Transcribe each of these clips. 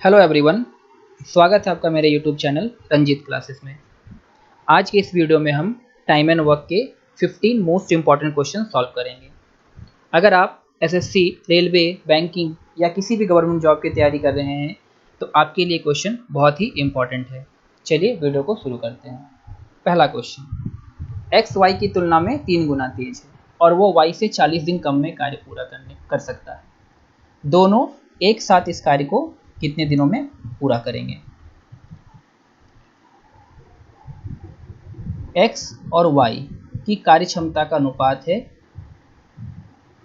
Hello everyone, स्वागत है आपका मेरे यूट्यूब चैनल रंजीत क्लासेस में। आज के इस वीडियो में हम टाइम एंड वर्क के 15 मोस्ट इंपॉर्टेंट क्वेश्चन सॉल्व करेंगे। अगर आप एसएससी, रेलवे, बैंकिंग या किसी भी गवर्नमेंट जॉब की तैयारी कर रहे हैं तो आपके लिए क्वेश्चन बहुत ही इंपॉर्टेंट है। चलिए वीडियो को शुरू करते हैं। पहला क्वेश्चन, एक्स वाई की तुलना में 3 गुना तेज है और वो वाई से 40 दिन कम में कार्य पूरा कर सकता है। दोनों एक साथ इस कार्य को कितने दिनों में पूरा करेंगे? x और y की कार्य क्षमता का अनुपात है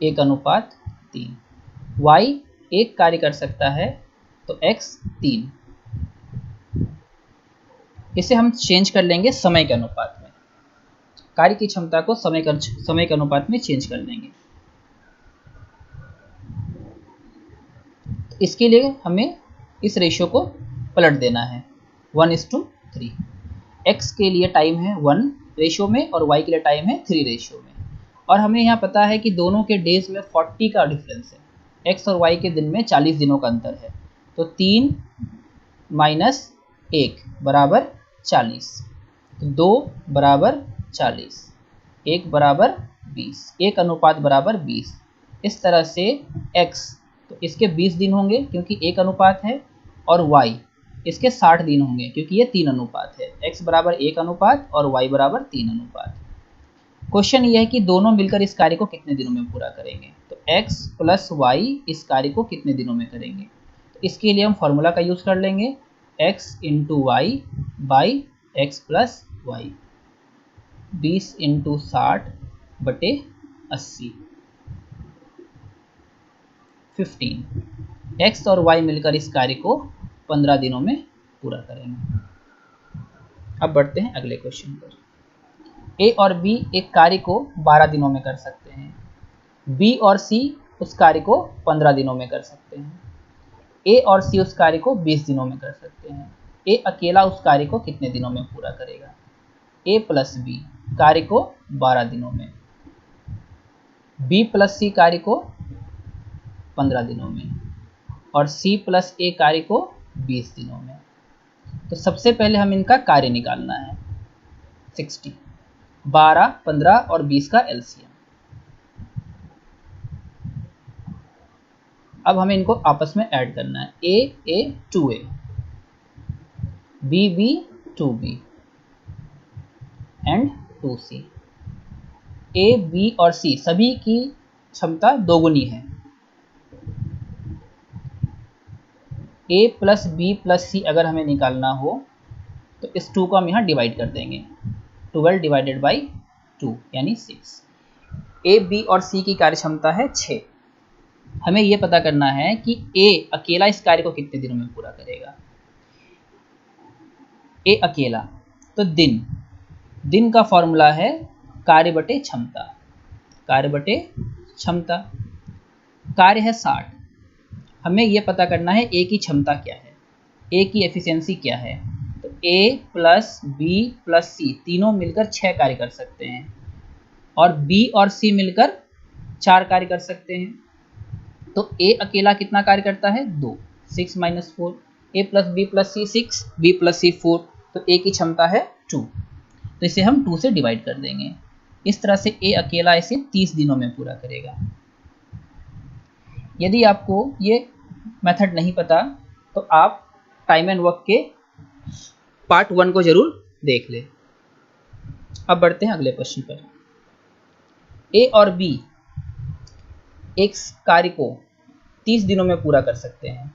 1:3। y एक कार्य कर सकता है तो x 3। इसे हम चेंज कर लेंगे समय के अनुपात में। कार्य की क्षमता को समय के अनुपात में चेंज कर लेंगे। इसके लिए हमें इस रेशियो को पलट देना है 1:3। x के लिए टाइम है 1 रेशियो में और y के लिए टाइम है 3 रेशियो में। और हमें यहाँ पता है कि दोनों के डेज में 40 का डिफरेंस है। x और y के दिन में 40 दिनों का अंतर है, तो 3 - 1 बराबर 40, तो 2 बराबर 40, 1 बराबर 20, 1:20। इस तरह से x तो इसके 20 दिन होंगे क्योंकि 1 अनुपात है, और y इसके 60 दिन होंगे क्योंकि ये 3 अनुपात है। x बराबर 1 अनुपात और y बराबर 3 अनुपात। क्वेश्चन ये है कि दोनों मिलकर इस कार्य को कितने दिनों में पूरा करेंगे। तो x प्लस y इस कार्य को कितने दिनों में करेंगे, तो इसके लिए हम फॉर्मूला का यूज कर लेंगे x × y by x plus y. 20 × 60/80 15। x और y मिलकर इस कार्य को 15 दिनों में पूरा करेंगे। अब बढ़ते हैं अगले क्वेश्चन पर। a और b एक कार्य को 12 दिनों में कर सकते हैं। b और c उस कार्य को 15 दिनों में कर सकते हैं। a और c उस कार्य को 20 दिनों में कर सकते हैं। a अकेला उस कार्य को कितने दिनों में पूरा करेगा। a प्लस b कार्य को 12 दिनों में, b प्लस c कार्य को 15 दिनों में, और c प्लस a कार्य को 20 दिनों में। तो सबसे पहले हम इनका कार्य निकालना है। 60, 12, 15 और 20 का एलसीएम। अब हमें इनको आपस में ऐड करना है। a 2a, b 2b and 2c। a, b और c सभी की क्षमता दोगुनी है। a plus b plus c अगर हमें निकालना हो तो इस 2 को हम यहाँ डिवाइड कर देंगे। 12 डिवाइडेड बाई 2 यानी 6। a, b और c की कार्य क्षमता है 6। हमें यह पता करना है कि a अकेला इस कार्य को कितने दिनों में पूरा करेगा। a अकेला, तो दिन का फॉर्मूला है कार्य बटे क्षमता। कार्य बटे क्षमता, कार्य है 60। हमें यह पता करना है a की क्षमता क्या है, a की एफिशिएंसी क्या है। तो a plus b plus c तीनों मिलकर 6 कार्य कर सकते हैं, और b और c मिलकर 4 कार्य कर सकते हैं। तो a अकेला कितना कार्य करता है, 2, 6 - 4। a plus b plus c 6, b plus c 4, तो a की क्षमता है 2। तो इसे हम 2 से डिवाइड कर देंगे। इस तरह से a अकेला इसे 30 दिनों में पूरा करेगा। यदि आपको ये मेथड नहीं पता तो आप टाइम एंड वर्क के पार्ट 1 को जरूर देख लें। अब बढ़ते हैं अगले क्वेश्चन पर। a और b एक कार्य को 30 दिनों में पूरा कर सकते हैं।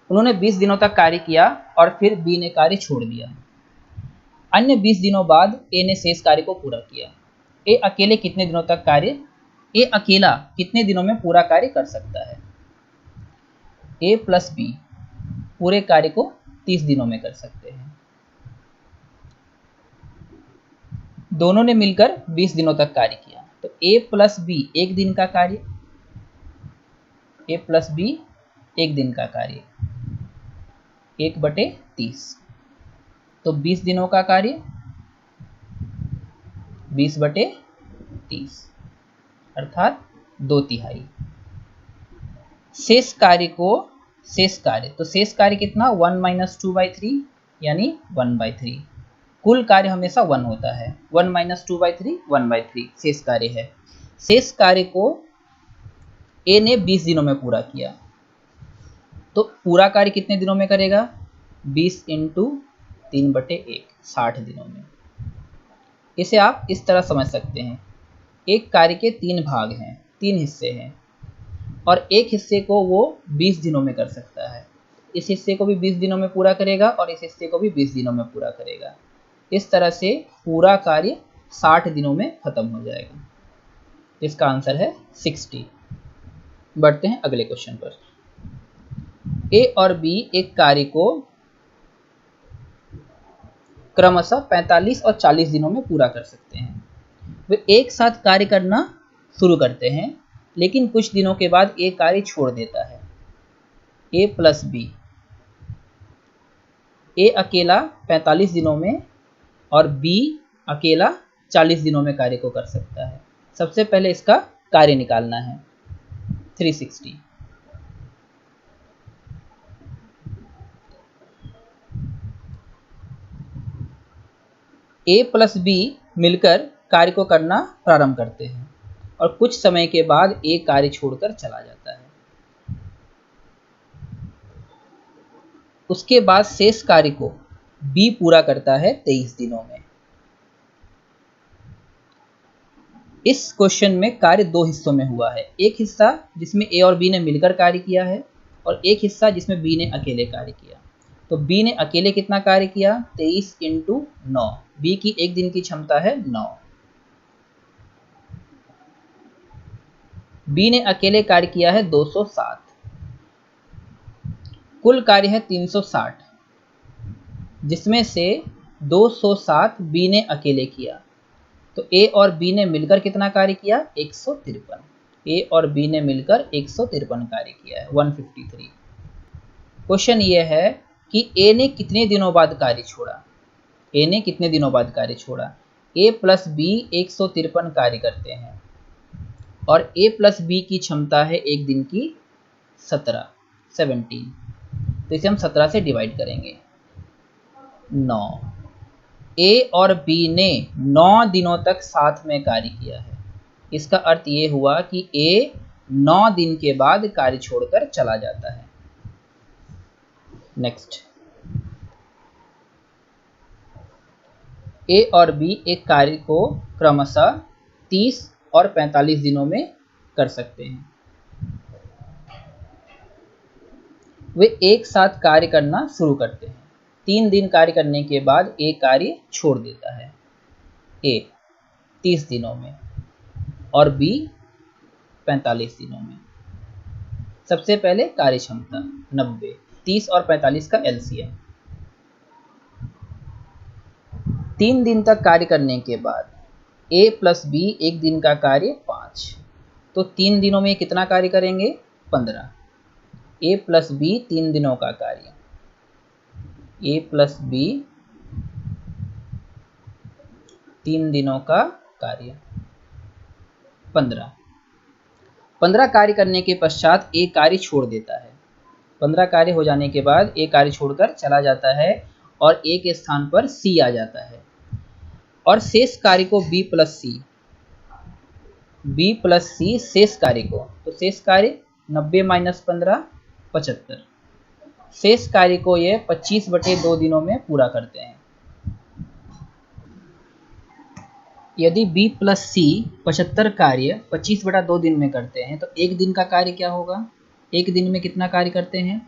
उन्होंने 20 दिनों तक कार्य किया और फिर b ने कार्य छोड़ दिया। अन्य 20 दिनों बाद a ने शेष कार्य को पूरा किया। a अकेले कितने दिनों तक कार्य, a अकेला कितने दिनों में पूरा कार्य कर सकता है। a प्लस b पूरे कार्य को 30 दिनों में कर सकते हैं। दोनों ने मिलकर 20 दिनों तक कार्य किया, तो a प्लस b एक दिन का कार्य, a प्लस b एक दिन का कार्य 1/30, तो 20 दिनों का कार्य 20/30 अर्थात 2/3। शेष कार्य को शेष कार्य, तो शेष कार्य कितना 1 माइनस 2/3 यानी 1/3। कुल कार्य हमेशा 1 होता है, 1 माइनस 2/3 1/3 शेष कार्य है। शेष कार्य को ए ने 20 दिनों में पूरा किया, तो पूरा कार्य कितने दिनों में करेगा 20 इंटू 3/1 60 दिनों में। इसे आप इस तरह समझ सकते हैं, एक कार्य के 3 भाग हैं, 3 हिस्से हैं और एक हिस्से को वो 20 दिनों में कर सकता है। इस हिस्से को भी 20 दिनों में पूरा करेगा और इस हिस्से को भी 20 दिनों में पूरा करेगा। इस तरह से पूरा कार्य 60 दिनों में खत्म हो जाएगा। इसका आंसर है 60। बढ़ते हैं अगले क्वेश्चन पर। ए और बी एक कार्य को क्रमशः 45 और 40 दिनों में पूरा कर सकते हैं। वे एक साथ कार्य करना शुरू करते हैं, लेकिन कुछ दिनों के बाद ए कार्य छोड़ देता है। ए प्लस बी, ए अकेला 45 दिनों में और बी अकेला 40 दिनों में कार्य को कर सकता है। सबसे पहले इसका कार्य निकालना है 360। ए प्लस बी मिलकर कार्य को करना प्रारंभ करते हैं और कुछ समय के बाद ए कार्य छोड़कर चला जाता है। उसके बाद शेष कार्य को बी पूरा करता है 23 दिनों में। इस क्वेश्चन में कार्य 2 हिस्सों में हुआ है, एक हिस्सा जिसमें ए और बी ने मिलकर कार्य किया है और एक हिस्सा जिसमें बी ने अकेले कार्य किया। तो बी ने अकेले कितना कार्य किया 23 इंटू 9, बी की एक दिन की क्षमता है 9। बी ने अकेले कार्य किया है 207, कुल कार्य है 360, जिसमें से 207 बी ने अकेले किया। तो ए और बी ने मिलकर कितना कार्य किया 153। ए और बी ने मिलकर 153 कार्य किया है 153। क्वेश्चन ये है कि ए ने कितने दिनों बाद कार्य छोड़ा। ए ने कितने दिनों बाद कार्य छोड़ा। ए प्लस बी 153 कार्य करते हैं और ए प्लस बी की क्षमता है एक दिन की 17। तो इसे हम 17 से डिवाइड करेंगे 9। ए और बी ने 9 दिनों तक साथ में कार्य किया है। इसका अर्थ ये हुआ कि ए 9 दिन के बाद कार्य छोड़कर चला जाता है। नेक्स्ट, ए और बी एक कार्य को क्रमशः 30 और 45 दिनों में कर सकते हैं। वे एक साथ कार्य करना शुरू करते हैं। 3 दिन कार्य करने के बाद ए कार्य छोड़ देता है, ए 30 दिनों में और बी 45 दिनों में। सबसे पहले कार्य क्षमता 90, 30 और 45 का एलसीएम। 3 दिन तक कार्य करने के बाद ए प्लस बी एक दिन का कार्य 5, तो 3 दिनों में कितना कार्य करेंगे 15। ए प्लस बी 3 दिनों का कार्य, ए प्लस बी 3 दिनों का कार्य 15 कार्य करने के पश्चात ए कार्य छोड़ देता है। 15 कार्य हो जाने के बाद ए कार्य छोड़कर चला जाता है और ए के स्थान पर सी आ जाता है और शेष कार्य को बी प्लस सी शेष कार्य को, तो शेष कार्य 90 माइनस 15 75। शेष कार्य को ये 25/2 दिनों में पूरा करते हैं। यदि बी प्लस सी 75 कार्य 25/2 दिन में करते हैं तो एक दिन का कार्य क्या होगा। एक दिन में कितना कार्य करते हैं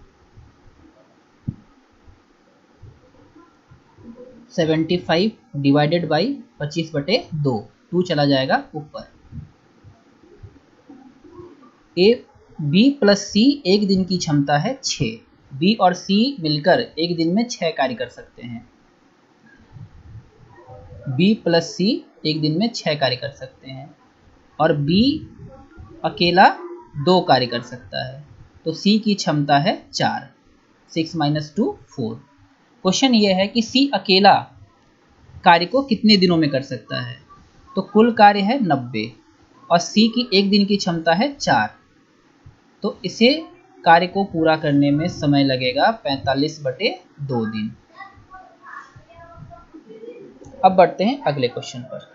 75 डिवाइडेड बाई 25/2, 2 चला जाएगा ऊपर। बी प्लस सी एक दिन की क्षमता है 6। बी और सी मिलकर एक दिन में 6 कार्य कर सकते हैं। बी प्लस सी एक दिन में 6 कार्य कर सकते हैं और बी अकेला 2 कार्य कर सकता है, तो सी की क्षमता है 4। 6 माइनस 2 4। क्वेश्चन ये है कि सी अकेला कार्य को कितने दिनों में कर सकता है। तो कुल कार्य है 90 और सी की एक दिन की क्षमता है 4, तो इसे कार्य को पूरा करने में समय लगेगा 45/2 दिन। अब बढ़ते हैं अगले क्वेश्चन पर।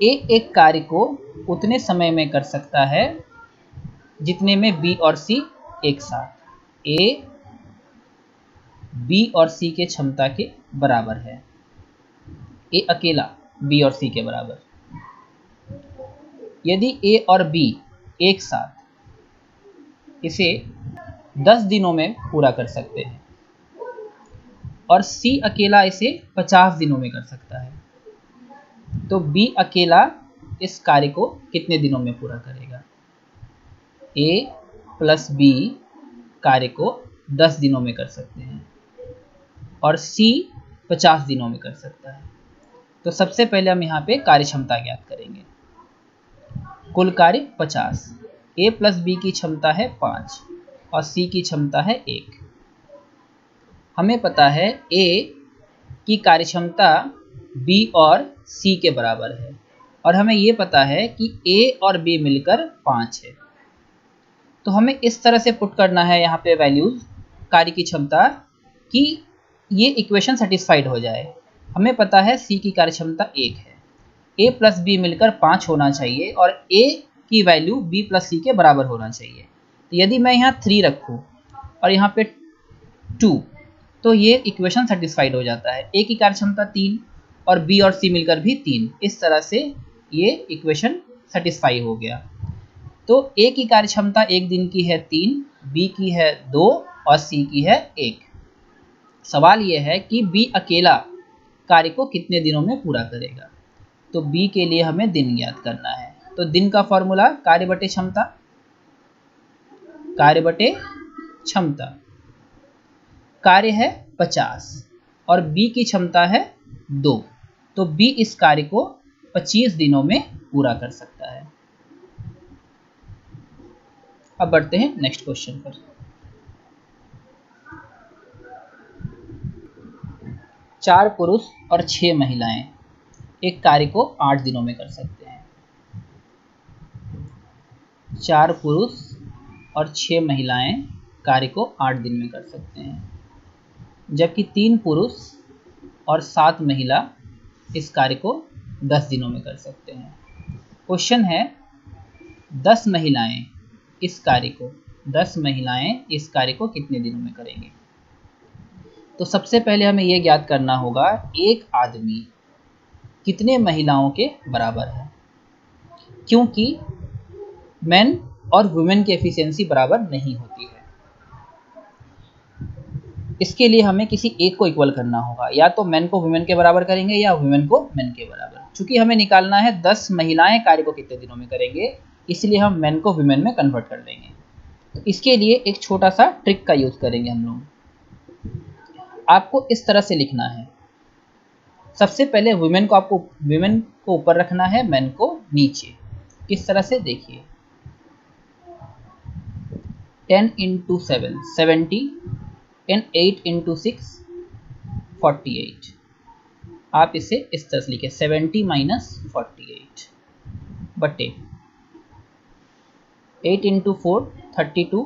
ए एक कार्य को उतने समय में कर सकता है जितने में बी और सी एक साथ। ए बी और सी के क्षमता के बराबर है। ए अकेला बी और सी के बराबर। यदि ए और बी एक साथ इसे 10 दिनों में पूरा कर सकते हैं और सी अकेला इसे 50 दिनों में कर सकता है, तो बी अकेला इस कार्य को कितने दिनों में पूरा करेगा? ए प्लस बी कार्य को 10 दिनों में कर सकते हैं और सी 50 दिनों में कर सकता है। तो सबसे पहले हम यहाँ पे कार्य क्षमता ज्ञात करेंगे। कुल कार्य 50, ए प्लस बी की क्षमता है 5 और सी की क्षमता है 1। हमें पता है ए की कार्य क्षमता बी और सी के बराबर है और हमें ये पता है कि ए और बी मिलकर 5 है। तो हमें इस तरह से पुट करना है यहाँ पे वैल्यूज कार्य की क्षमता कि ये इक्वेशन सेटिस्फाइड हो जाए। हमें पता है सी की कार्य क्षमता 1 है, ए प्लस बी मिलकर 5 होना चाहिए और ए की वैल्यू बी प्लस सी के बराबर होना चाहिए। तो यदि मैं यहाँ 3 रखूँ और यहाँ पे 2, तो ये इक्वेशन सेटिस्फाइड हो जाता है। ए की कार्य क्षमता 3 और बी और सी मिलकर भी 3, इस तरह से ये इक्वेशन सेटिस्फाई हो गया। तो ए की कार्य क्षमता एक दिन की है 3, बी की है 2 और सी की है 1। सवाल यह है कि बी अकेला कार्य को कितने दिनों में पूरा करेगा। तो बी के लिए हमें दिन ज्ञात करना है। तो दिन का फॉर्मूला कार्य बटे क्षमता, कार्य बटे क्षमता। कार्य है 50 और बी की क्षमता है 2, तो बी इस कार्य को 25 दिनों में पूरा कर सकता है। अब बढ़ते हैं नेक्स्ट क्वेश्चन पर। 4 पुरुष और 6 महिलाएं एक कार्य को 8 दिनों में कर सकते हैं। 4 पुरुष और 6 महिलाएं कार्य को 8 दिन में कर सकते हैं, जबकि 3 पुरुष और 7 महिला इस कार्य को 10 दिनों में कर सकते हैं। क्वेश्चन है 10 महिलाएं इस कार्य को कितने दिनों में करेंगे। तो सबसे पहले हमें यह ज्ञात करना होगा एक आदमी कितने महिलाओं के बराबर है, क्योंकि मेन और वुमेन की एफिशिएंसी बराबर नहीं होती है। इसके लिए हमें किसी एक को इक्वल करना होगा, या तो मेन को वुमेन के बराबर करेंगे या वुमेन को मेन के बराबर। चूंकि हमें निकालना है 10 महिलाएं कार्य को कितने दिनों में करेंगे, इसलिए हम मेन को वुमेन में कन्वर्ट कर लेंगे। तो इसके लिए एक छोटा सा ट्रिक का यूज करेंगे हम लोग। आपको इस तरह से लिखना है, सबसे पहले वुमेन को ऊपर रखना है, मेन को नीचे। किस तरह से देखिए, 10 × 7 70 and 8 × 6 48। आप इसे इस तरह से लिखे 70 - 48 बटे 8 × 4 32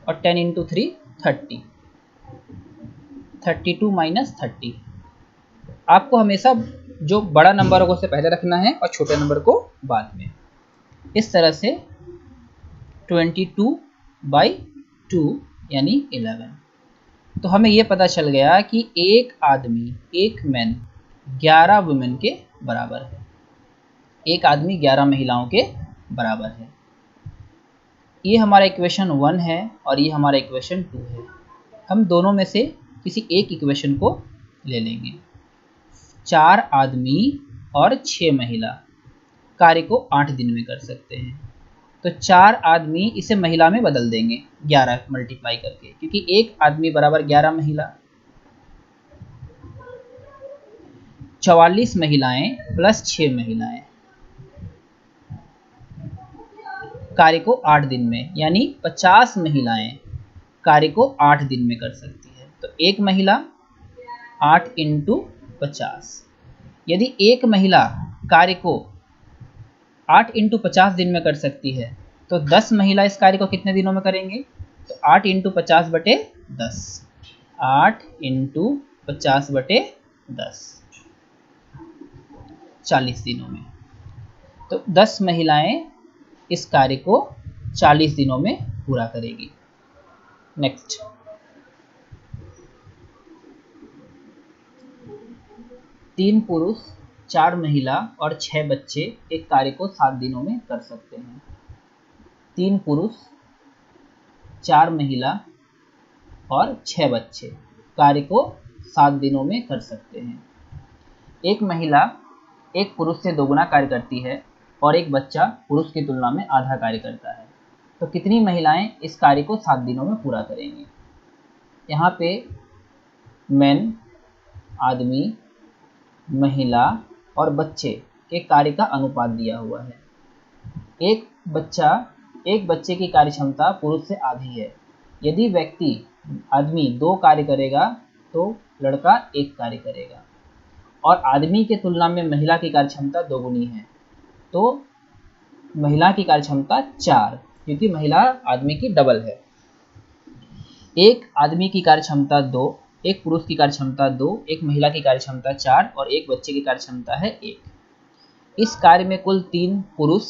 और 10 × 3 30। 32 - 30। आपको हमेशा जो बड़ा नंबर होगा उसे पहले रखना है और छोटे नंबर को बाद में। इस तरह से 22/2 यानी 11। तो हमें यह पता चल गया कि एक आदमी, एक मैन 11 वुमेन के बराबर है। एक आदमी 11 महिलाओं के बराबर है। ये हमारा इक्वेशन 1 है और ये हमारा इक्वेशन 2 है। हम दोनों में से किसी एक इक्वेशन को ले लेंगे। 4 आदमी और 6 महिला कार्य को 8 दिन में कर सकते हैं। तो 4 आदमी इसे महिला में बदल देंगे 11 मल्टीप्लाई करके, क्योंकि एक आदमी बराबर 11 महिला। 44 महिलाएं प्लस 6 महिलाएं कार्य को 8 दिन में, यानी 50 महिलाएं कार्य को 8 दिन में कर सकती है। तो एक महिला 8 × 50। यदि एक महिला कार्य को 8 इंटू 50 दिन में कर सकती है, तो 10 महिला इस कार्य को कितने दिनों में करेंगे? तो 8 इंटू 50 बटे 10, 8 इंटू 50 बटे 10, 40 दिनों में। तो 10 महिलाएं इस कार्य को 40 दिनों में पूरा करेगी। नेक्स्ट, 3 पुरुष 4 महिला और 6 बच्चे एक कार्य को 7 दिनों में कर सकते हैं। 3 पुरुष 4 महिला और 6 बच्चे कार्य को 7 दिनों में कर सकते हैं। एक महिला एक पुरुष से दोगुना कार्य करती है और एक बच्चा पुरुष की तुलना में आधा कार्य करता है, तो कितनी महिलाएं इस कार्य को 7 दिनों में पूरा करेंगी? यहाँ पे मैन, आदमी, महिला और बच्चे के कार्य का अनुपात दिया हुआ है। एक बच्चे की कार्य क्षमता पुरुष से आधी है। यदि आदमी 2 कार्य करेगा तो लड़का 1 कार्य करेगा, और आदमी के तुलना में महिला की कार्य क्षमता दोगुनी है, तो महिला की कार्य क्षमता 4, क्योंकि महिला आदमी की डबल है। एक आदमी की कार्य क्षमता 2, एक पुरुष की कार्य क्षमता 2, एक महिला की कार्य क्षमता 4 और एक बच्चे की कार्य क्षमता है 1। इस कार्य में कुल 3 पुरुष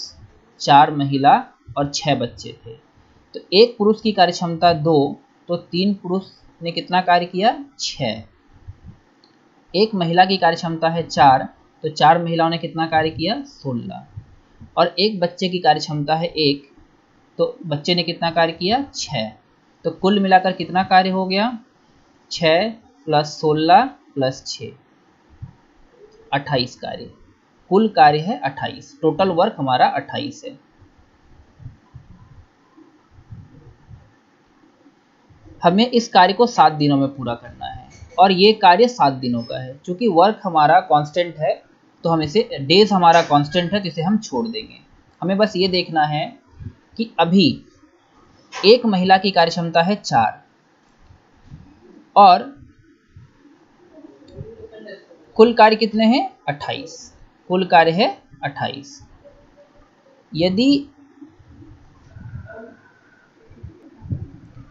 4 महिला और 6 बच्चे थे। तो एक पुरुष की कार्य क्षमता 2, तो 3 पुरुष ने कितना कार्य किया? 6। एक महिला की कार्य क्षमता है 4, तो 4 महिलाओं ने कितना कार्य किया? 16। और एक बच्चे की कार्य क्षमता है 1, तो बच्चे ने कितना कार्य किया? 6। तो कुल मिलाकर कितना कार्य हो गया? 6 प्लस 16 प्लस 6, 28 कार्य। कुल कार्य है 28, टोटल वर्क हमारा 28 है। हमें इस कार्य को 7 दिनों में पूरा करना है और ये कार्य 7 दिनों का है। चूंकि वर्क हमारा कांस्टेंट है तो हम इसे, डेज हमारा कांस्टेंट है तो इसे हम छोड़ देंगे। हमें बस ये देखना है कि अभी एक महिला की कार्य क्षमता है 4 और कुल कार्य कितने हैं? 28। कुल कार्य है 28। यदि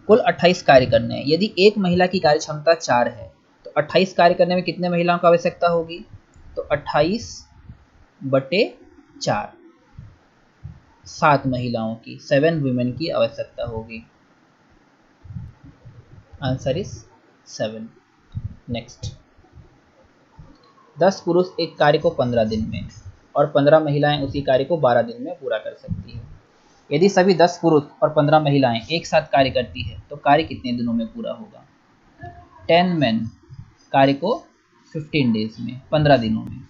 कुल 28 कार्य करने हैं, यदि एक महिला की कार्य क्षमता 4 है तो 28 कार्य करने में कितने महिलाओं की आवश्यकता होगी? तो 28 बटे 4, 7 महिलाओं की, 7 वुमेन की आवश्यकता होगी। Answer is 7। नेक्स्ट, 10 पुरुष एक कार्य को 15 दिन में और 15 महिलाएं उसी कार्य को 12 दिन में पूरा कर सकती है। यदि सभी 10 पुरुष और 15 महिलाएं एक साथ कार्य करती है तो कार्य कितने दिनों में पूरा होगा? 10 men कार्य को 15 डेज में, 15 दिनों में,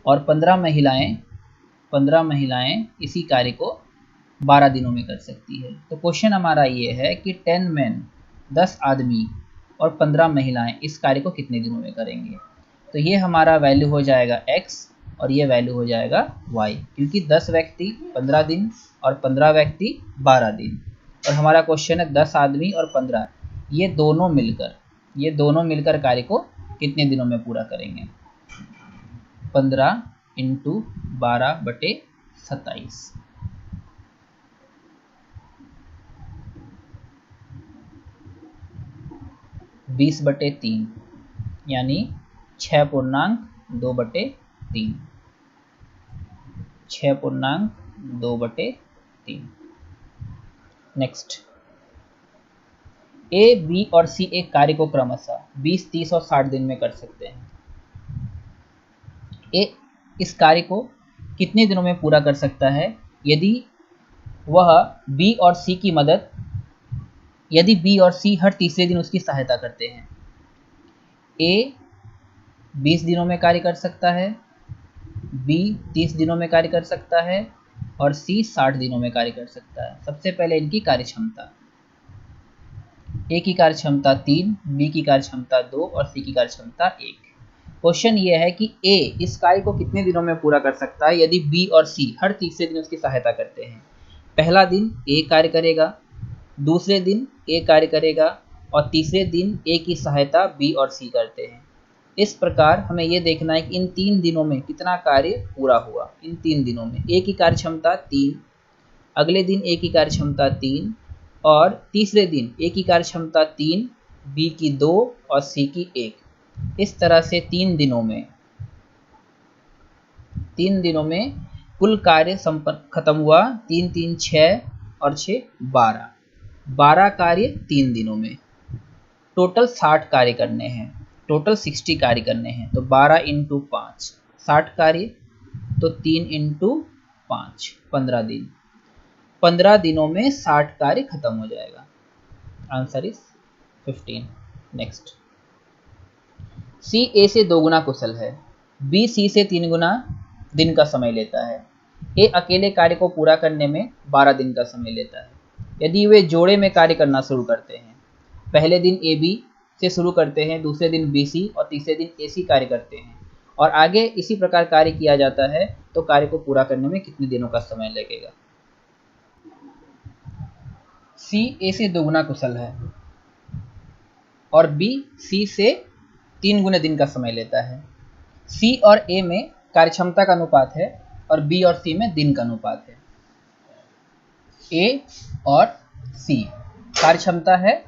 और 15 महिलाएं इसी कार्य को 12 दिनों में कर सकती है। तो क्वेश्चन हमारा ये है कि 10 men 10 आदमी और 15 महिलाएं इस कार्य को कितने दिनों में करेंगे? तो ये हमारा वैल्यू हो जाएगा x और ये वैल्यू हो जाएगा y, क्योंकि 10 व्यक्ति 15 दिन और 15 व्यक्ति 12 दिन, और हमारा क्वेश्चन है 10 आदमी और 15, ये दोनों मिलकर कार्य को कितने दिनों में पूरा करेंगे? 15 इंटू 12 बटे 27, 20 बटे 3, यानी 6.2 बटे 3, 6.2 बटे 3। नेक्स्ट, ए, बी और सी एक कार्य को क्रमशः 20, 30 और 60 दिन में कर सकते हैं। ए इस कार्य को कितने दिनों में पूरा कर सकता है यदि वह बी और सी की मदद, यदि बी और सी हर तीसरे दिन उसकी सहायता करते हैं? ए 20 दिनों में कार्य कर सकता है, बी 30 दिनों में कार्य कर सकता है और सी 60 दिनों में कार्य कर सकता है। सबसे पहले इनकी कार्य क्षमता, ए की कार्य क्षमता 3, बी की कार्य क्षमता 2 और सी की कार्य क्षमता 1। क्वेश्चन ये है कि ए इस कार्य को कितने दिनों में पूरा कर सकता है यदि बी और सी हर तीसरे दिन उसकी सहायता करते हैं? पहला दिन ए कार्य करेगा, दूसरे दिन ए कार्य करेगा और तीसरे दिन ए की सहायता बी और सी करते हैं। इस प्रकार हमें ये देखना है कि इन 3 दिनों में कितना कार्य पूरा हुआ। इन 3 दिनों में ए की कार्य क्षमता 3, अगले दिन ए की कार्य क्षमता 3 और तीसरे दिन ए की कार्य क्षमता 3, बी की 2 और सी की 1। इस तरह से 3 दिनों में कुल कार्य खत्म हुआ। 3 3 6 और 6 12 कार्य 3 दिनों में। टोटल 60 कार्य करने हैं, टोटल 60 कार्य करने हैं। तो 12 × 5 60 कार्य, तो 3 × 5 15 दिन। 15 दिनों में 60 कार्य खत्म हो जाएगा। Answer is 15। नेक्स्ट, सी ए से 2 गुना कुशल है, बी सी से 3 गुना दिन का समय लेता है। ए अकेले कार्य को पूरा करने में 12 दिन का समय लेता है। यदि वे जोड़े में कार्य करना शुरू करते हैं, पहले दिन ए बी से शुरू करते हैं, दूसरे दिन बी सी और तीसरे दिन ए सी कार्य करते हैं और आगे इसी प्रकार कार्य किया जाता है, तो कार्य को पूरा करने में कितने दिनों का समय लगेगा। सी ए से 2 गुना कुशल है और बी सी से 3 गुना दिन का समय लेता है। सी और ए में कार्यक्षमता का अनुपात है और बी और सी में दिन का अनुपात है। ए और सी कार्यक्षमता है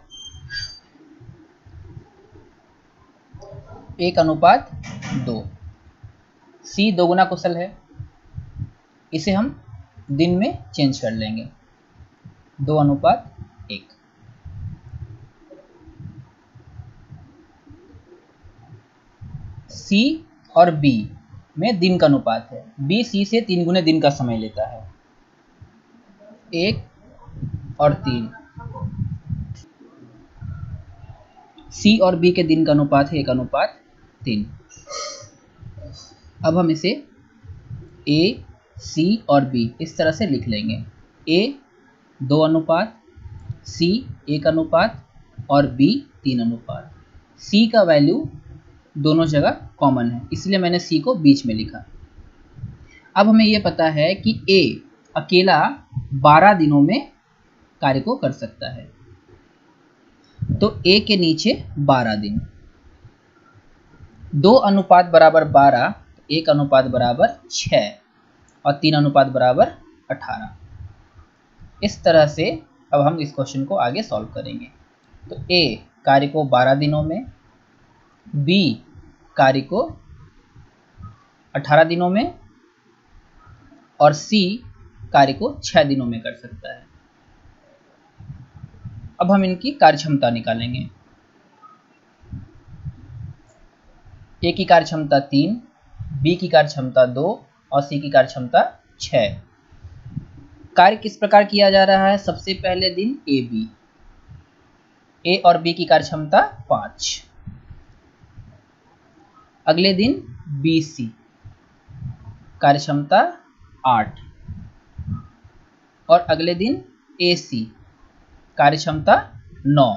1:2। सी 2 गुना कुशल है, इसे हम दिन में चेंज कर लेंगे, 2:1। सी और बी में दिन का अनुपात है। बी सी से 3 गुने दिन का समय लेता है, 1 और 3। सी और बी के दिन का अनुपात है 1:3। अब हम इसे ए, सी और बी इस तरह से लिख लेंगे। ए 2 अनुपात, सी 1 अनुपात और बी 3 अनुपात। सी का वैल्यू दोनों जगह कॉमन है, इसलिए मैंने सी को बीच में लिखा। अब हमें यह पता है कि ए अकेला 12 दिनों में कार्य को कर सकता है, तो ए के नीचे 12 दिन, 2 अनुपात बराबर 12, 1 अनुपात बराबर 6 और 3 अनुपात बराबर 18। इस तरह से अब हम इस क्वेश्चन को आगे सॉल्व करेंगे। तो ए कार्य को 12 दिनों में, बी कार्य को 18 दिनों में और सी कार्य को 6 दिनों में कर सकता है। अब हम इनकी कार्यक्षमता निकालेंगे। ए की कार्यक्षमता 3, बी की कार्यक्षमता 2 और सी की कार्यक्षमता 6। कार्य किस प्रकार किया जा रहा है। सबसे पहले दिन ए बी, ए और बी की कार्यक्षमता 5, अगले दिन बी सी कार्यक्षमता 8 और अगले दिन ए सी कार्यक्षमता 9।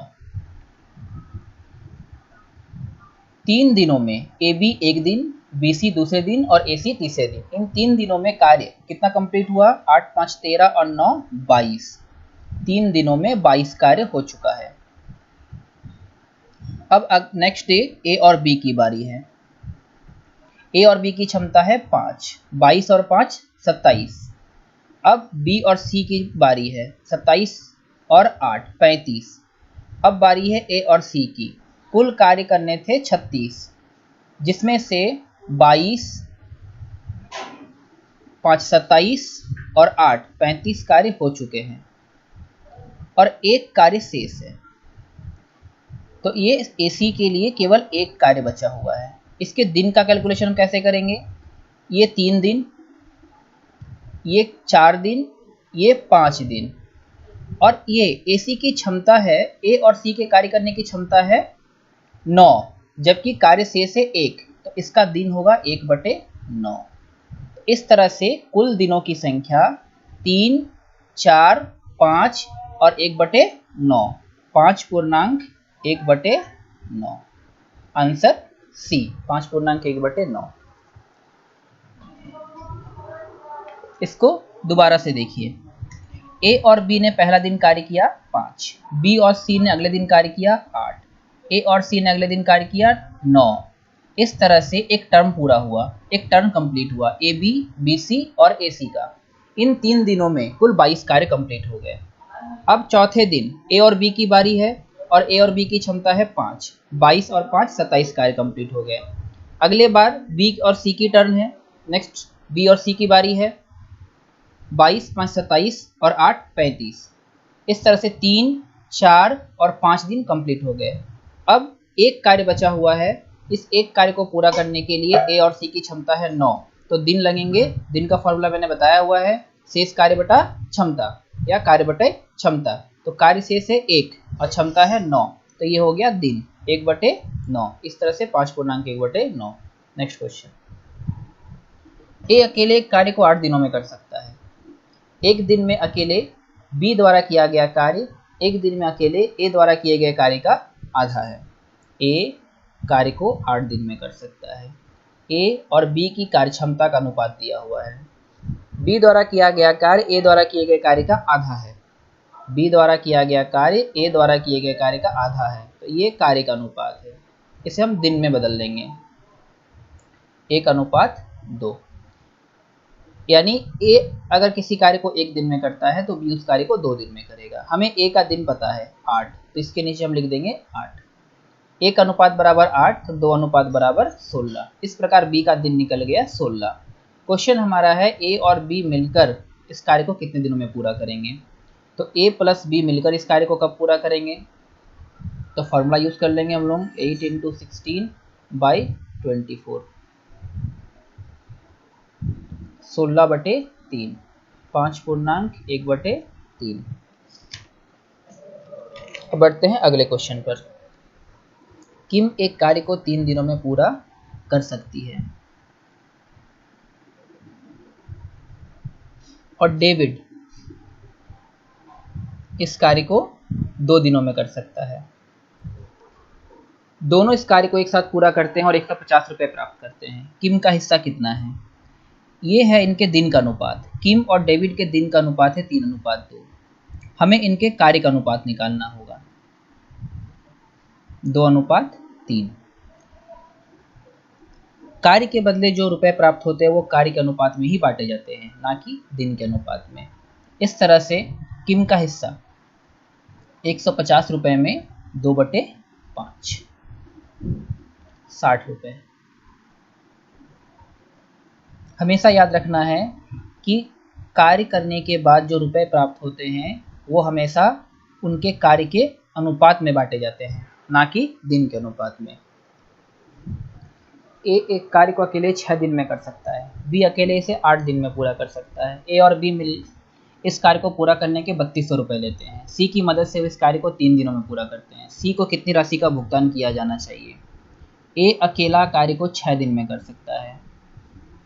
3 दिनों में ए बी एक दिन, बी सी दूसरे दिन और ए सी तीसरे दिन। इन 3 दिनों में कार्य कितना कंप्लीट हुआ। 8 5 13 और 9 22। 3 दिनों में 22 कार्य हो चुका है। अब नेक्स्ट डे ए और बी की बारी है। ए और बी की क्षमता है 5, 22 और 5 27। अब बी और सी की बारी है, 27 और 8 35। अब बारी है ए और सी की। कुल कार्य करने थे 36, जिसमें से 22 5 27 और 8 35 कार्य हो चुके हैं और एक कार्य शेष है। तो ये एसी के लिए केवल एक कार्य बचा हुआ है। इसके दिन का कैलकुलेशन हम कैसे करेंगे। ये 3 दिन, ये 4 दिन, ये 5 दिन और ये एसी की क्षमता है, ए और सी के कार्य करने की क्षमता है 9, जबकि कार्य शेष है 1, तो इसका दिन होगा 1/9। इस तरह से कुल दिनों की संख्या 3 4 5 और 1/9, 5.1/9। Answer C 5.1/9। इसको दोबारा से देखिए। ए और बी ने पहला दिन कार्य किया 5, बी और सी ने अगले दिन कार्य किया 8, ए और सी ने अगले दिन कार्य किया 9, इस तरह से एक टर्म पूरा हुआ, एक टर्म कंप्लीट हुआ, ए बी, बी सी और ए सी का। इन 3 दिनों में कुल 22 कार्य कंप्लीट हो गए। अब चौथे दिन ए और बी की बारी है और ए और बी की क्षमता है 5। 22 और 5 27 कार्य कंप्लीट हो गए। अगले बार बी और सी की टर्न है। नेक्स्ट बी और सी की बारी है। 22, 5, 27 और 8, 35। इस तरह से 3, 4 और 5 दिन कंप्लीट हो गए। अब एक कार्य बचा हुआ है। इस एक कार्य को पूरा करने के लिए ए और सी की क्षमता है 9, तो दिन लगेंगे। दिन का फॉर्मूला मैंने बताया हुआ है, शेष कार्य बटा क्षमता या कार्य बटे क्षमता। तो कार्य शेष है 1 और क्षमता है 9, तो ये हो गया दिन 1/9। इस तरह से 5/1/9। Next question. ए अकेले एक कार्य को 8 दिनों में कर सकता है। एक दिन में अकेले बी द्वारा किया गया कार्य एक दिन में अकेले ए द्वारा किए गए कार्य का आधा है। ए कार्य को 8 दिन में कर सकता है। ए और बी की कार्य क्षमता का अनुपात दिया हुआ है। बी द्वारा किया गया कार्य ए द्वारा किए गए कार्य का आधा है। बी द्वारा किया गया कार्य ए द्वारा किए गए कार्य का आधा है, तो ये कार्य का अनुपात है। इसे हम दिन में बदल देंगे, 1:2। यानी ए अगर किसी कार्य को 1 दिन में करता है तो बी उस कार्य को 2 दिन में करेगा। हमें ए का दिन पता है 8, तो इसके नीचे हम लिख देंगे 8। 1:8 तो 2:16। इस प्रकार बी का दिन निकल गया 16। क्वेश्चन हमारा है ए और बी मिलकर इस कार्य को कितने दिनों में पूरा करेंगे। तो ए प्लस बी मिलकर इस कार्य को कब पूरा करेंगे, तो फॉर्मूला यूज कर लेंगे हम लोग 8 × 16/24, 16/3, 5/1/3। अब बढ़ते हैं अगले क्वेश्चन पर। किम एक कार्य को 3 दिनों में पूरा कर सकती है और डेविड इस कार्य को 2 दिनों में कर सकता है। दोनों इस कार्य को एक साथ पूरा करते हैं और 150 रुपये प्राप्त करते हैं। किम का हिस्सा कितना है, ये है इनके दिन का अनुपात। किम और डेविड के दिन का अनुपात है 3:2। हमें इनके कार्य का अनुपात निकालना होगा, 2:3। कार्य के बदले जो रुपए प्राप्त होते हैं वो कार्य के अनुपात में ही बांटे जाते हैं, ना कि दिन के अनुपात में। इस तरह से किम का हिस्सा 150 रुपये में 2/5, 60 रुपये। हमेशा याद रखना है कि कार्य करने के बाद जो रुपए प्राप्त होते हैं वो हमेशा उनके कार्य के अनुपात में बांटे जाते हैं, ना कि दिन के अनुपात में। ए एक कार्य को अकेले 6 दिन में कर सकता है। बी अकेले इसे 8 दिन में पूरा कर सकता है। ए और बी मिल इस कार्य को पूरा करने के 3200 रुपये लेते हैं। सी की मदद से इस कार्य को 3 दिनों में पूरा करते हैं। सी को कितनी राशि का भुगतान किया जाना चाहिए। ए अकेला कार्य को 6 दिन में कर सकता है।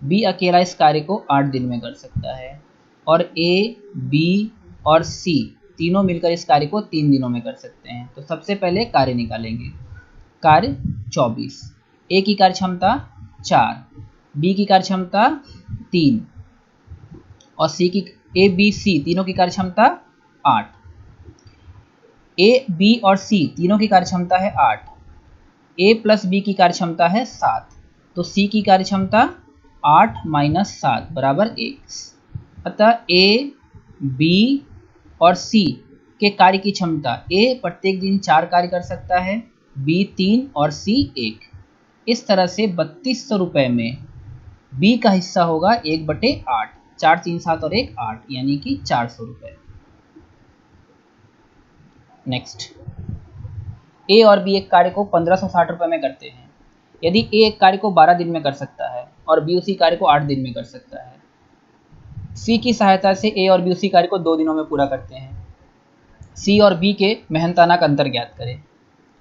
बी अकेला इस कार्य को 8 दिन में कर सकता है और ए, बी और सी तीनों मिलकर इस कार्य को 3 दिनों में कर सकते हैं। तो सबसे पहले कार्य निकालेंगे। कार्य 24। ए की कार्य क्षमता 4, बी की कार्य क्षमता 3 और सी की ए, बी, सी तीनों की कार्य क्षमता 8। ए, बी और सी तीनों की कार्य क्षमता है 8। ए प्लस बी की कार्य क्षमता है 7, तो सी की कार्य क्षमता 8 - 7 = 1। अतः ए, बी और सी के कार्य की क्षमता, ए प्रत्येक दिन 4 कार्य कर सकता है, बी 3 और सी 1। इस तरह से 3200 रुपये में बी का हिस्सा होगा 1/8। 4, 3, 7 और 1 8, यानी कि 400 रुपये। नेक्स्ट, ए और बी एक कार्य को 1560 रुपये में करते हैं। यदि ए एक कार्य को 12 दिन में कर सकता है और बी उसी कार्य को 8 दिन में कर सकता है। सी की सहायता से ए और बी उसी कार्य को 2 दिनों में पूरा करते हैं। सी और बी के मेहनताना का अंतर ज्ञात करें।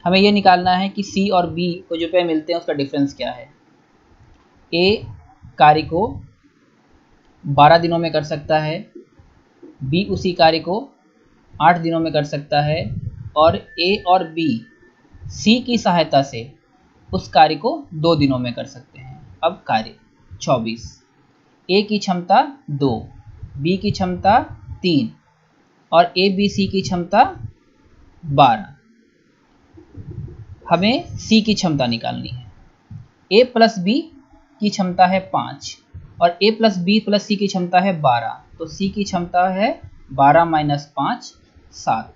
हमें यह निकालना है कि सी और बी को जो रुपये मिलते हैं उसका डिफरेंस क्या है। ए कार्य को 12 दिनों में कर सकता है, बी उसी कार्य को 8 दिनों में कर सकता है और ए और बी सी की सहायता से उस कार्य को 2 दिनों में कर सकते हैं। अब कार्य 24। ए की क्षमता 2, बी की क्षमता 3 और ए बी सी की क्षमता 12। हमें सी की क्षमता निकालनी है। a प्लस बी की क्षमता है 5 और a प्लस बी प्लस सी की क्षमता है 12, तो c की क्षमता है 12 माइनस 5 7।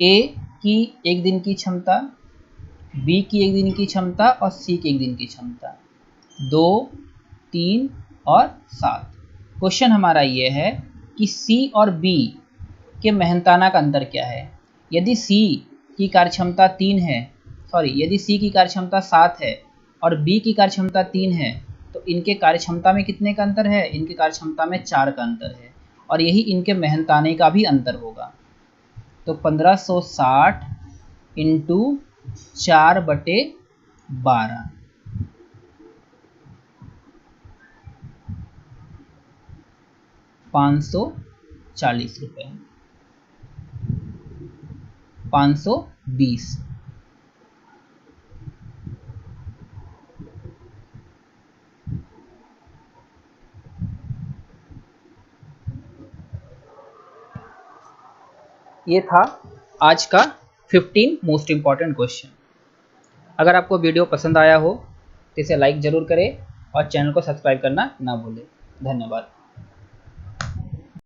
a की एक दिन की क्षमता, b की एक दिन की क्षमता और c की एक दिन की क्षमता 2 3 और 7। क्वेश्चन हमारा ये है कि c और b के मेहनताना का अंतर क्या है। यदि c की कार्यक्षमता 3 है, यदि c की कार्यक्षमता 7 है और b की कार्यक्षमता 3 है, तो इनके कार्यक्षमता में कितने का अंतर है? इनके कार्यक्षमता में 4 का अंतर है और यही इनके मेहनताने का भी अंतर होगा। तो 1560 इंटू 4/12 540 रुपये, 520। ये था आज का 15 मोस्ट इम्पॉर्टेंट क्वेश्चन। अगर आपको वीडियो पसंद आया हो तो इसे लाइक ज़रूर करें और चैनल को सब्सक्राइब करना ना भूलें। धन्यवाद।